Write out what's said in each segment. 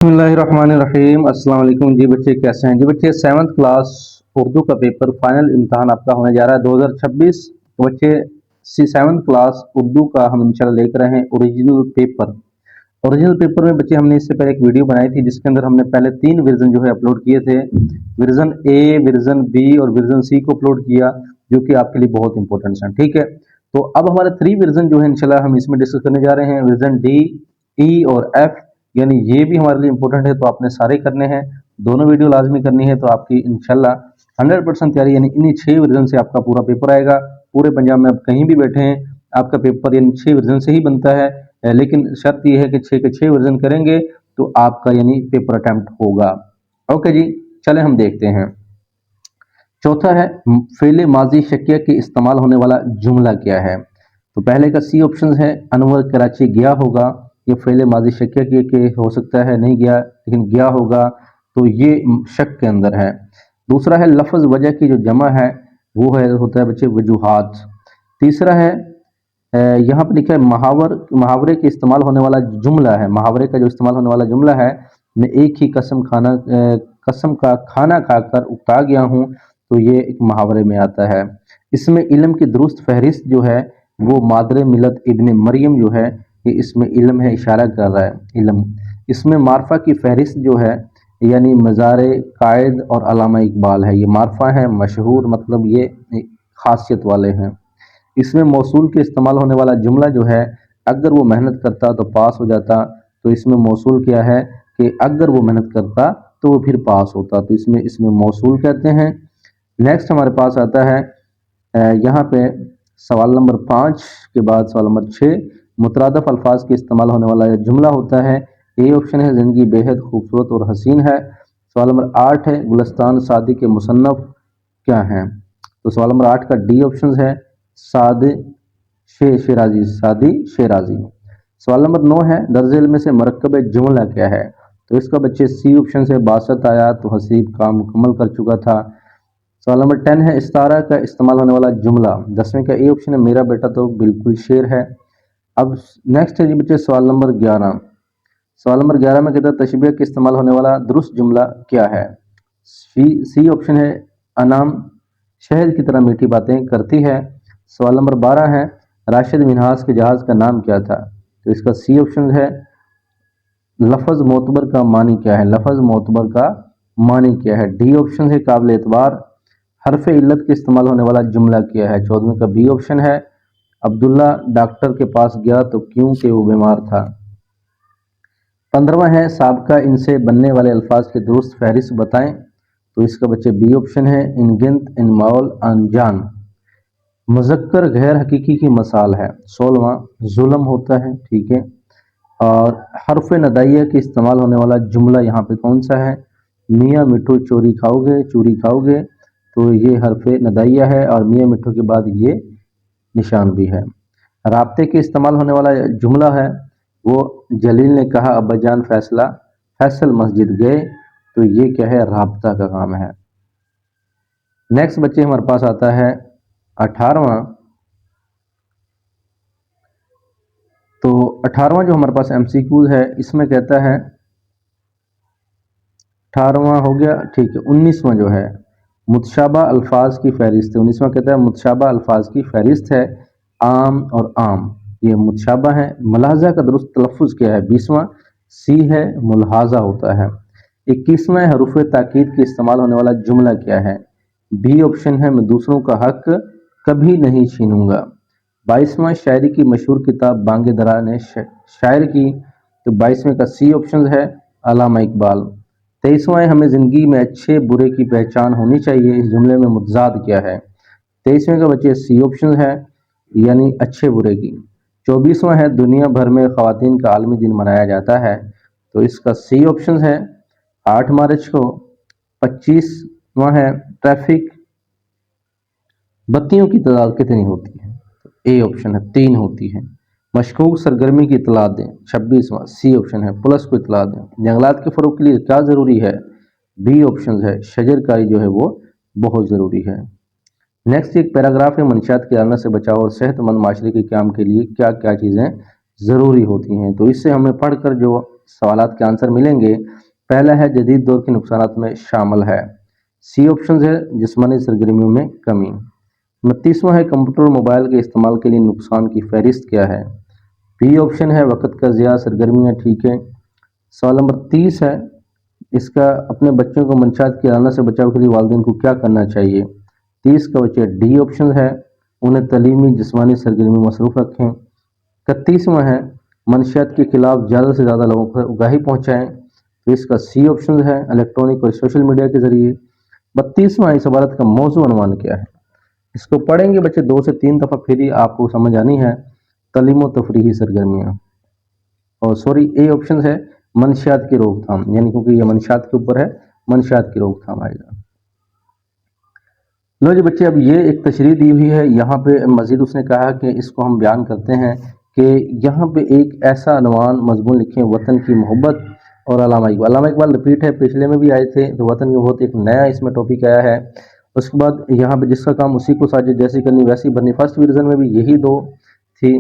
बिस्मिल्लाहिर्रहमानिर्रहीम। अस्सलाम वालेकुम जी बच्चे, कैसे हैं जी बच्चे। 7th क्लास उर्दू का पेपर फाइनल इम्तहान आपका होने जा रहा है 2026। तो बच्चे 7th क्लास उर्दू का हम इंशाल्लाह लेकर रहे हैं ओरिजिनल पेपर। ओरिजिनल पेपर में बच्चे हमने इससे पहले एक वीडियो बनाई थी जिसके अंदर हमने पहले 3 वर्जन जो है अपलोड किए थे। वर्जन ए, वर्जन बी और वर्जन सी को अपलोड किया, जो कि आपके लिए बहुत इंपॉर्टेंट है। ठीक है, तो अब हमारे 3 वर्जन जो है इंशाल्लाह हम इसमें डिस्कस करने जा रहे हैं। वर्जन डी, ई और एफ, यानी ये भी हमारे लिए इंपॉर्टेंट है, तो आपने सारे करने हैं, दोनों वीडियो लाजमी करनी है। तो आपकी इंशाल्लाह 100% तैयारी, यानी इन्हीं 6 वर्जन से आपका पूरा पेपर आएगा। पूरे पंजाब में आप कहीं भी बैठे हैं, आपका पेपर यानी 6 वर्जन से ही बनता है। लेकिन शर्त यह है कि 6 के 6 वर्जन करेंगे तो आपका यानी पेपर अटेम्प्ट होगा। ओके जी, चले हम देखते हैं। चौथा है फेले माजी शकिया के इस्तेमाल होने वाला जुमला क्या है। तो पहले का सी ऑप्शन है अनवर कराची गया होगा, ये फेले माजी शकिया के हो सकता है, नहीं गया लेकिन गया होगा, तो ये शक के अंदर है। दूसरा है लफ्ज़ वजह की जो जमा है वो है होता है बच्चे वजूहात। तीसरा है यहाँ पर लिखा है मुहावरे के इस्तेमाल होने वाला जुमला है। मुहावरे का जो इस्तेमाल होने वाला जुमला है, मैं एक ही कसम का खाना खाकर उकता गया हूँ, तो ये एक मुहावरे में आता है। इसमें इल्म की दुरुस्त फहरिस्त जो है वो मादरे मिलत इब्ने मरियम जो है, ये इसमें इल्म है, इशारा कर रहा है इल्म। इसमें मारफा की फहरिस्त जो है यानी मज़ार कायद और अलामा इकबाल है, ये मारफा है, मशहूर मतलब ये खासियत वाले हैं। इसमें मौसूल के इस्तेमाल होने वाला जुमला जो है, अगर वो मेहनत करता तो पास हो जाता, तो इसमें मौसूल क्या है कि अगर वो मेहनत करता तो वो फिर पास होता, तो इसमें मौसूल कहते हैं। नेक्स्ट हमारे पास आता है यहाँ पे सवाल नंबर 5 के बाद सवाल नंबर 6, मुतरादफ अल्फाज के इस्तेमाल होने वाला जुमला होता है। ए ऑप्शन है ज़िंदगी बेहद खूबसूरत और हसीन है। सवाल नंबर 8 है गुलस्तान सादी के मुसन्नफ क्या हैं। तो सवाल नंबर 8 का डी ऑप्शन है सादी शेराजी। सवाल नंबर 9 है दर्जे में से मरकब जुमला क्या है। तो इसका बच्चे सी ऑप्शन से बासत आया तो हसीब काम मुकम्मल कर चुका था। सवाल नंबर 10 है इस्तारा का इस्तेमाल होने वाला जुमला। 10वें का ए ऑप्शन है मेरा बेटा तो बिल्कुल शेर है। अब नेक्स्ट है जी बच्चे सवाल नंबर 11। सवाल नंबर 11 में कहता है तशबीह के इस्तेमाल होने वाला दुरुस्त जुमला क्या है। सी ऑप्शन है अनाम शहद की तरह मीठी बातें करती है। सवाल नंबर 12 है राशिद मिनहास के जहाज का नाम क्या था। तो इसका सी ऑप्शन है लफ्ज़ मोतबर का मानी क्या है। लफ्ज़ मोतबर का मानी क्या है। डी ऑप्शन है काबिल एतबार। हरफ इल्लत के इस्तेमाल होने वाला जुमला क्या है। 14वें का बी ऑप्शन है अब्दुल्ला डॉक्टर के पास गया तो क्यों कि वो बीमार था। 15वां है साबका इनसे बनने वाले अल्फाज के दुरुस्त फहरिस्त बताएं। तो इसका बच्चे बी ऑप्शन है इनगिनत, इनमाउल, अनजान। मुज़क्कर गैर हकीकी की मसाल है। 16वां जुल्म होता है, ठीक है। और हरफ नदाइया के इस्तेमाल होने वाला जुमला यहाँ पे कौन सा है। मियाँ मिठू चोरी खाओगे, तो ये हरफ नदाइया है और मियाँ मिठू के बाद ये निशान भी है। राब्ते के इस्तेमाल होने वाला जुमला है वो जलील ने कहा अब्बाजान फैसल मस्जिद गए, तो ये क्या है राब्ता का काम है। नेक्स्ट बच्चे हमारे पास आता है 18वां। तो 18वां जो हमारे पास एमसीक्यूज है इसमें कहता है 18वां हो गया, ठीक है। 19वां जो है मुतशाबा अल्फाज की फहरिस्त है। 19वां कहता है मुतशाबा अल्फाज की फहरिस्त है आम और आम, ये मुतशाबा है। मुलाहजा का दुरुस्त तलफ़ुज़ क्या है। 20वां सी है मुलाहजा होता है। 21वां हरूफ ताकीद के इस्तेमाल होने वाला जुमला क्या है। बी ऑप्शन है मैं दूसरों का हक कभी नहीं छीनूंगा। 22वां शायरी की मशहूर किताब बांगे दरा ने शायर की, तो 22वें का सी ऑप्शन है अलामा इकबाल। 23वां हमें ज़िंदगी में अच्छे बुरे की पहचान होनी चाहिए, इस जुमले में मुतजाद क्या है। 23वें का बच्चे सी ऑप्शन है यानी अच्छे बुरे की। 24वां है दुनिया भर में ख़वातीन का आलमी दिन मनाया जाता है, तो इसका सी ऑप्शन है 8 मार्च को। 25वां है ट्रैफिक बत्तियों की तादाद कितनी होती है। तो ए ऑप्शन है 3 होती है। मशकूक सरगर्मी की इतला दें। 26वां सी ऑप्शन है पुलिस को इतला दें। जंगलात के फ़रोग़ के लिए क्या ज़रूरी है। बी ऑप्शन है शजरकारी जो है वो बहुत ज़रूरी है। नेक्स्ट एक पैराग्राफ है मंशियात की आलत से बचाव और सेहतमंद माशरे के क़याम के लिए क्या क्या चीज़ें ज़रूरी होती हैं। तो इससे हमें पढ़कर जो सवालात के आंसर मिलेंगे। पहला है जदीद दौर के नुकसानात में शामिल है। सी ऑप्शन है जिस्मानी सरगर्मियों में कमी। 29वां है कंप्यूटर और मोबाइल के इस्तेमाल के लिए नुकसान की फहरिस्त क्या है। बी ऑप्शन है वक़्त का ज़िया सरगर्मियाँ ठीक है। सवाल नंबर 30 है इसका अपने बच्चों को मंशात की आना से बचाव के लिए वालिदैन को क्या करना चाहिए। 30 का बच्चे डी ऑप्शन है उन्हें तलीमी जिस्मानी सरगर्मी में मसरूफ़ रखें। 31वां है मंशियात के खिलाफ ज़्यादा से ज़्यादा लोगों को आगाही पहुँचाएँ, तो इसका सी ऑप्शन है इलेक्ट्रॉनिक और सोशल मीडिया के ज़रिए। 32वां इस इबारत का मौजू अनुमान क्या है। इसको पढ़ेंगे बच्चे 2 से 3 दफ़ा, फिर ही आपको समझ आनी है। तलीम व तफरीही सरगर्मियाँ, और सॉरी ए ऑप्शन है मंशियात की रोकथाम, यानी क्योंकि ये मंशियात के ऊपर है, मंशियात की रोकथाम आएगा। लो जी बच्चे, अब ये एक तशरीह दी हुई है, यहाँ पे मजीद उसने कहा कि इसको हम बयान करते हैं कि यहाँ पे एक ऐसा अनवान मजमून लिखें वतन की मोहब्बत और अल्लामा इकबाल। अल्लामा इकबाल रिपीट है, पिछले में भी आए थे, तो वतन की बहुत एक नया इसमें टॉपिक आया है। उसके बाद यहाँ पे जिसका काम उसी को साजिद जैसी करनी वैसी भरनी, फर्स्ट डिवीज़न में भी यही दो थी।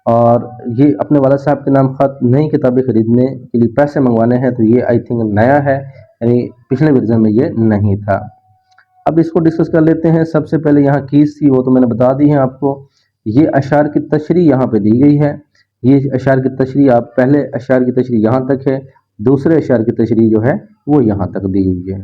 और ये अपने वाला साहब के नाम खत नई किताबें खरीदने के लिए पैसे मंगवाने हैं, तो ये आई थिंक नया है, यानी पिछले वर्जन में ये नहीं था। अब इसको डिस्कस कर लेते हैं। सबसे पहले यहाँ कीज़ थी, वो तो मैंने बता दी है आपको। ये अशार की तशरीह यहाँ पे दी गई है। ये अशार की तशरीह, आप पहले अशार की तशरीह यहाँ तक है, दूसरे अशार की तशरीह जो है वो यहाँ तक दी हुई है।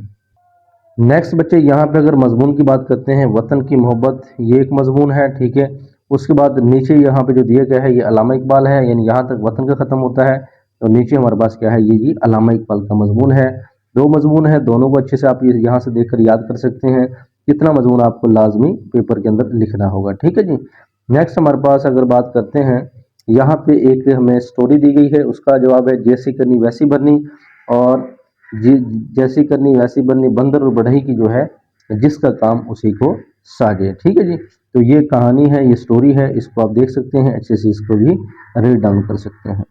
नेक्स्ट बच्चे, यहाँ पे अगर मजमून की बात करते हैं, वतन की मोहब्बत ये एक मजमून है, ठीक है। उसके बाद नीचे यहाँ पे जो दिया गया है ये अल्लामा इकबाल है, यानी यहाँ तक वतन का ख़त्म होता है, और नीचे हमारे पास क्या है, ये जी अल्लामा इकबाल का मजमून है। दो मजमून है, दोनों को अच्छे से आप यहाँ से देखकर याद कर सकते हैं कितना मजमून आपको लाजमी पेपर के अंदर लिखना होगा, ठीक है जी। नेक्स्ट हमारे पास अगर बात करते हैं, यहाँ पे एक हमें स्टोरी दी गई है, उसका जवाब है जैसी करनी वैसी भरनी, और जैसी करनी वैसी बननी बंदर और बढ़ई की जो है जिसका काम उसी को साजे, ठीक है जी। तो ये कहानी है, ये स्टोरी है, इसको आप देख सकते हैं, अच्छे से इसको भी रीड डाउन कर सकते हैं।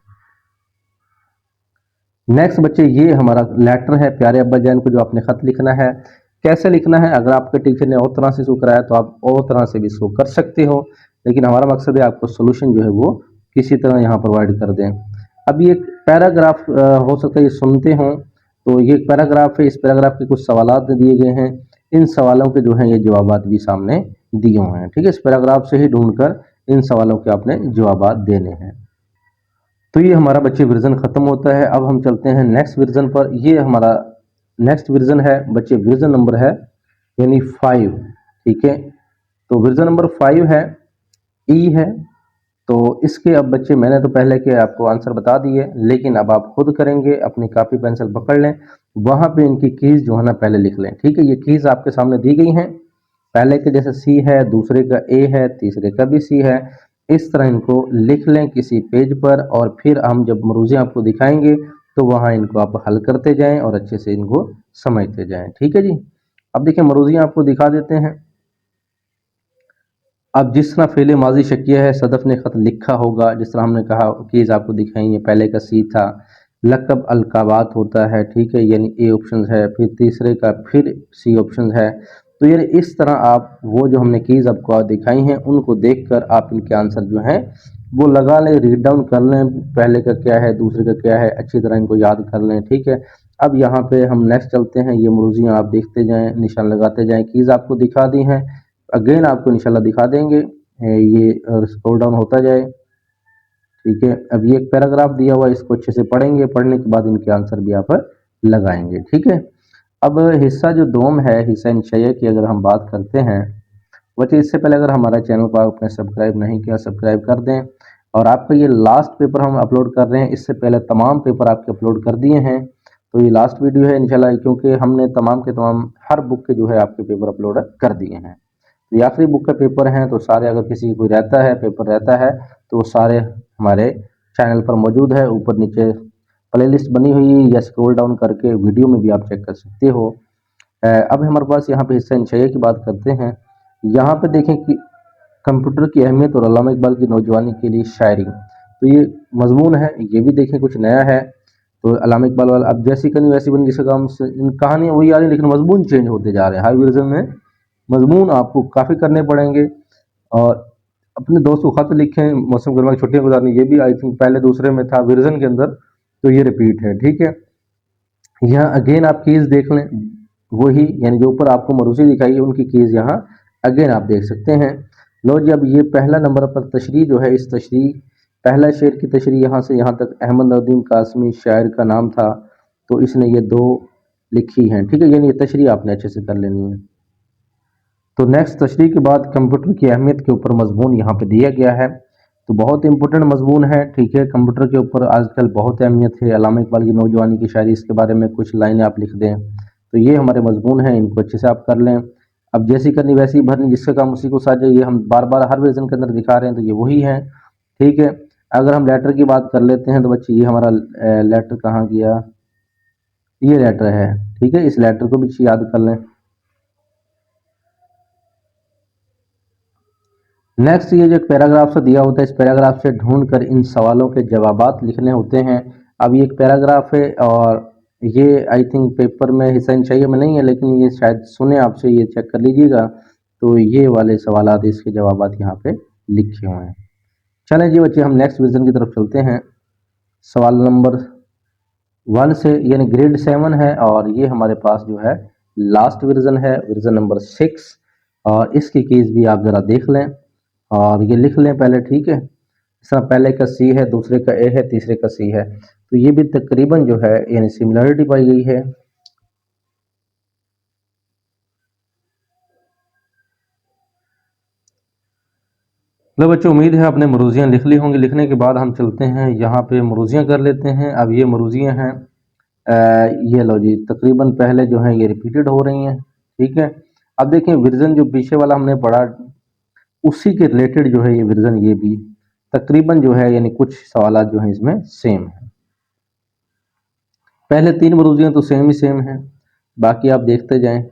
नेक्स्ट बच्चे, ये हमारा लेटर है प्यारे अब्बा जान को, जो आपने खत लिखना है। कैसे लिखना है, अगर आपके टीचर ने और तरह से इसको कराया तो आप और तरह से भी इसको कर सकते हो, लेकिन हमारा मकसद है आपको सोल्यूशन जो है वो किसी तरह यहाँ प्रोवाइड कर दें। अब ये पैराग्राफ हो सकता है ये सुनते हों, तो ये पैराग्राफ है, इस पैराग्राफ के कुछ सवालात दिए गए हैं, इन सवालों के जो हैं ये जवाबात भी सामने दिए हुए हैं, ठीक है। इस पैराग्राफ से ही ढूंढकर इन सवालों के आपने जवाबात देने हैं। तो ये हमारा बच्चे वर्जन ख़त्म होता है। अब हम चलते हैं नेक्स्ट वर्जन पर। ये हमारा नेक्स्ट वर्जन है बच्चे, वर्जन नंबर है यानी 5, ठीक है। तो वर्जन नंबर 5 है, ई है। तो इसके अब बच्चे मैंने तो पहले के आपको आंसर बता दिए, लेकिन अब आप खुद करेंगे, अपनी कापी पेंसिल पकड़ लें, वहाँ पे इनकी कीज़ जो है ना पहले लिख लें, ठीक है। ये कीज़ आपके सामने दी गई हैं, पहले के जैसे सी है, दूसरे का ए है, तीसरे का भी सी है, इस तरह इनको लिख लें किसी पेज पर, और फिर हम जब मरूज़े आपको दिखाएंगे तो वहाँ इनको आप हल करते जाएं और अच्छे से इनको समझते जाएं, ठीक है जी। अब देखिए मरूज़े आपको दिखा देते हैं। अब जिस तरह फ़ेल माजी शकिया है, सदफ़ ने ख़त लिखा होगा, जिस तरह हमने कहा कीज़ आपको दिखाएंगे, पहले का सी था। लक़ब अलक़ाबात होता है, ठीक है, यानी ए ऑप्शन है, फिर तीसरे का फिर सी ऑप्शन है। तो यानी इस तरह आप वो जो हमने कीज़ आपको दिखाई हैं उनको देखकर आप इनके आंसर जो हैं वो लगा लें, रीड डाउन कर लें, पहले का क्या है दूसरे का क्या है, अच्छी तरह इनको याद कर लें, ठीक है। अब यहाँ पे हम नेक्स्ट चलते हैं। ये मरूज़ियाँ आप देखते जाएँ, निशान लगाते जाएँ, कीज़ आपको दिखा दी हैं, अगेन आपको इंशाल्लाह दिखा देंगे, ये स्क्रॉल डाउन होता जाए, ठीक है। अब ये एक पैराग्राफ दिया हुआ है, इसको अच्छे से पढ़ेंगे, पढ़ने के बाद इनके आंसर भी यहाँ पर लगाएंगे, ठीक है। अब हिस्सा जो दोम है, हिस्सा इंशाइया की अगर हम बात करते हैं बच्चे, इससे पहले अगर हमारा चैनल को आपने सब्सक्राइब नहीं किया सब्सक्राइब कर दें। और आपका ये लास्ट पेपर हम अपलोड कर रहे हैं, इससे पहले तमाम पेपर आपके अपलोड कर दिए हैं, तो ये लास्ट वीडियो है इंशाल्लाह, क्योंकि हमने तमाम के तमाम हर बुक के जो है आपके पेपर अपलोड कर दिए हैं। तो ये आखिरी बुक का पेपर हैं, तो सारे अगर किसी कोई रहता है पेपर रहता है तो वो सारे हमारे चैनल पर मौजूद है, ऊपर नीचे प्लेलिस्ट बनी हुई है, या स्क्रॉल डाउन करके वीडियो में भी आप चेक कर सकते हो। अब हमारे पास यहाँ पे हिस्सा इंशाइया की बात करते हैं। यहाँ पे देखें कि कंप्यूटर की अहमियत और अल्लामा इकबाल की नौजवानी के लिए शायरी, तो ये मजमून है, ये भी देखें कुछ नया है। तो अल्लामा इकबाल वाला अब जैसी करनी वैसी बनी, जिसका काम इन कहानियाँ वही आ रही, लेकिन मजमून चेंज होते जा रहे हैं। हर वर्जन में मजमून आपको काफ़ी करने पड़ेंगे। और अपने दोस्त को खत लिखें, मौसम गर्मा की छुट्टियाँ गुजारनी, ये भी आई थिंक पहले दूसरे में था वर्जन के अंदर, تو یہ ریپیٹ ہے، ٹھیک ہے۔ یہاں اگین آپ کیز دیکھ لیں، وہی یعنی جو اوپر آپ کو مروزی دکھائی ہے ان کی کیز یہاں اگین آپ دیکھ سکتے ہیں۔ لو جی اب یہ پہلا نمبر پر تشریح جو ہے، اس تشریح پہلا شعر کی تشریح یہاں سے یہاں تک احمد ندیم قاسمی شاعر کا نام تھا، تو اس نے یہ 2 لکھی ہیں، ٹھیک ہے، یعنی یہ تشریح آپ نے اچھے سے کر لینی ہے۔ تو نیکسٹ تشریح کے بعد کمپیوٹر کی اہمیت کے اوپر مضمون یہاں پہ دیا گیا ہے، تو بہت امپورٹنٹ مضمون ہے، ٹھیک ہے۔ کمپیوٹر کے اوپر آج کل بہت اہمیت ہے، علامہ اقبال کی نوجوانی کی شاعری، اس کے بارے میں کچھ لائنیں آپ لکھ دیں، تو یہ ہمارے مضمون ہیں، ان کو اچھے سے آپ کر لیں۔ اب جیسی کرنی ویسی بھرنی، جس کا کام اسی کو ساجے، یہ ہم بار بار ہر ورژن کے اندر دکھا رہے ہیں، تو یہ وہی ہیں، ٹھیک ہے۔ اگر ہم لیٹر کی بات کر لیتے ہیں تو بچے یہ ہمارا لیٹر کہاں گیا، یہ لیٹر ہے، ٹھیک ہے، اس لیٹر کو بھی یاد کر لیں۔ نیکسٹ یہ جو ایک پیراگراف سے دیا ہوتا ہے، اس پیراگراف سے ڈھونڈ کر ان سوالوں کے جوابات لکھنے ہوتے ہیں۔ اب یہ ایک پیراگراف ہے اور یہ آئی تھنک پیپر میں حصہ انشائیہ میں نہیں ہے، لیکن یہ شاید سنیں آپ سے، یہ چیک کر لیجیے گا، تو یہ والے سوالات اس کے جوابات یہاں پہ لکھے ہوئے ہیں۔ چلیں جی بچے ہم نیکسٹ ورژن کی طرف چلتے ہیں۔ سوال نمبر 1 سے یعنی گریڈ 7 ہے، اور یہ ہمارے پاس جو ہے لاسٹ ورژن ہے، ورژن نمبر 6، اور اس کی کیز بھی آپ ذرا دیکھ لیں اور یہ لکھ لیں پہلے، ٹھیک ہے۔ اس طرح پہلے کا سی ہے، دوسرے کا اے ہے، تیسرے کا سی ہے، تو یہ بھی تقریباً جو ہے یعنی سملرٹی پائی گئی ہے۔ لو بچوں امید ہے آپ نے مروزیاں لکھ لی ہوں گی، لکھنے کے بعد ہم چلتے ہیں یہاں پہ مروزیاں کر لیتے ہیں۔ اب یہ مروزیاں ہیں، یہ لو جی تقریباً پہلے جو ہیں یہ ریپیٹڈ ہو رہی ہیں، ٹھیک ہے۔ اب دیکھیں ورژن جو پیچھے والا ہم نے پڑھا اسی کے ریلیٹڈ جو ہے یہ ورژن، یہ بھی تقریباً جو ہے یعنی کچھ سوالات جو ہیں اس میں سیم ہیں۔ پہلے 3 مروزیاں تو سیم ہی سیم ہیں، باقی آپ دیکھتے جائیں۔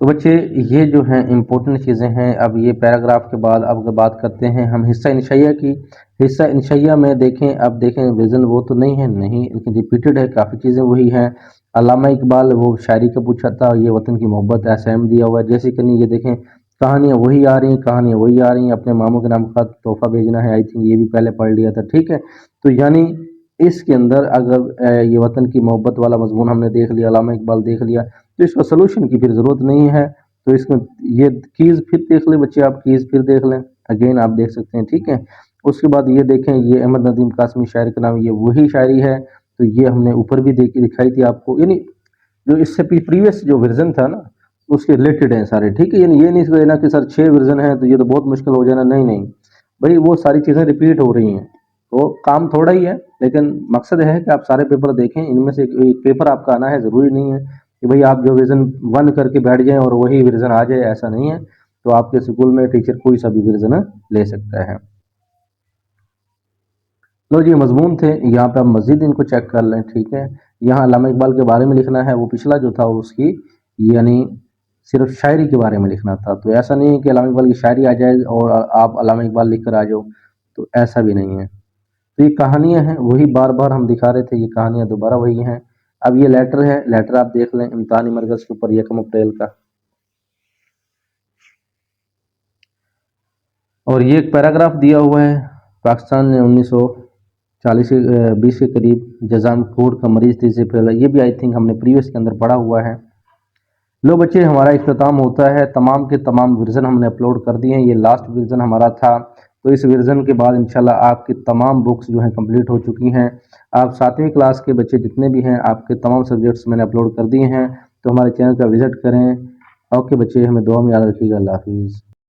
تو بچے یہ جو ہیں امپورٹنٹ چیزیں ہیں۔ اب یہ پیراگراف کے بعد اب بات کرتے ہیں ہم حصہ انشائیہ کی۔ حصہ انشائیہ میں دیکھیں، اب دیکھیں ورژن وہ تو نہیں ہے، نہیں، لیکن ریپیٹڈ ہے، کافی چیزیں وہی ہیں۔ علامہ اقبال وہ شاعری کا پوچھا تھا، یہ وطن کی محبت ایسا اہم دیا ہوا ہے، جیسے کہ نہیں، یہ دیکھیں کہانیاں وہی آ رہی ہیں، کہانیاں وہی آ رہی ہیں، اپنے ماموں کے نام کا تحفہ بھیجنا ہے، آئی تھنک یہ بھی پہلے پڑھ لیا تھا، ٹھیک ہے۔ تو یعنی اس کے اندر اگر یہ وطن کی محبت والا مضمون ہم نے دیکھ لیا، علامہ اقبال دیکھ لیا، تو اس کا سلوشن کی پھر ضرورت نہیں ہے، تو اس میں یہ کیز پھر دیکھ لیں بچے، آپ کیز پھر دیکھ لیں، اگین آپ دیکھ سکتے ہیں، ٹھیک ہے۔ اس کے بعد یہ دیکھیں، یہ احمد ندیم قاسمی شاعر کا نام، یہ وہی شاعری ہے، تو یہ ہم نے اوپر بھی دکھائی تھی آپ کو، یعنی جو اس سے پریویس جو ورژن تھا نا اس کے ریلیٹڈ ہیں سارے، ٹھیک ہے۔ یعنی یہ نہیں کہنا کہ سر 6 ورژن ہیں تو یہ تو بہت مشکل ہو جانا، نہیں نہیں بھائی، وہ ساری چیزیں ریپیٹ ہو رہی ہیں، وہ کام تھوڑا ہی ہے، لیکن مقصد ہے کہ آپ سارے پیپر دیکھیں، ان میں سے ایک پیپر آپ کا آنا ہے، ضروری نہیں ہے کہ بھئی آپ جو ورژن 1 کر کے بیٹھ جائیں اور وہی ورژن آ جائے، ایسا نہیں ہے۔ تو آپ کے اسکول میں ٹیچر کوئی سا بھی ورژن لے سکتا ہے۔ لو جی مضمون تھے، یہاں پہ آپ مزید ان کو چیک کر لیں، ٹھیک ہے۔ یہاں علامہ اقبال کے بارے میں لکھنا ہے، وہ پچھلا جو تھا اس کی یعنی صرف شاعری کے بارے میں لکھنا تھا، تو ایسا نہیں ہے کہ علامہ اقبال کی شاعری آ جائے اور آپ علامہ اقبال لکھ کر آ جاؤ، تو ایسا بھی نہیں ہے۔ تو یہ کہانیاں ہیں، وہی بار بار ہم دکھا رہے تھے، یہ کہانیاں دوبارہ وہی ہیں۔ اب یہ لیٹر ہے، لیٹر آپ دیکھ لیں امتحانی مرکز کے اوپر 1 اپریل کا، اور یہ ایک پیراگراف دیا ہوا ہے، پاکستان نے 1920 کے قریب جزام کوڑ کا مریض تیزی پھیلا، یہ بھی آئی تھنک ہم نے پریویس کے اندر پڑھا ہوا ہے۔ لو بچے ہمارا اختتام ہوتا ہے، تمام کے تمام ورژن ہم نے اپلوڈ کر دیے ہیں، یہ لاسٹ ورژن ہمارا تھا، تو اس ورژن کے بعد انشاءاللہ آپ کی تمام بکس جو ہیں کمپلیٹ ہو چکی ہیں۔ آپ 7ویں کلاس کے بچے جتنے بھی ہیں، آپ کے تمام سبجیکٹس میں نے اپلوڈ کر دیے ہیں، تو ہمارے چینل کا وزٹ کریں۔ اوکے بچے، ہمیں دعا میں یاد رکھیے گا، اللہ حافظ۔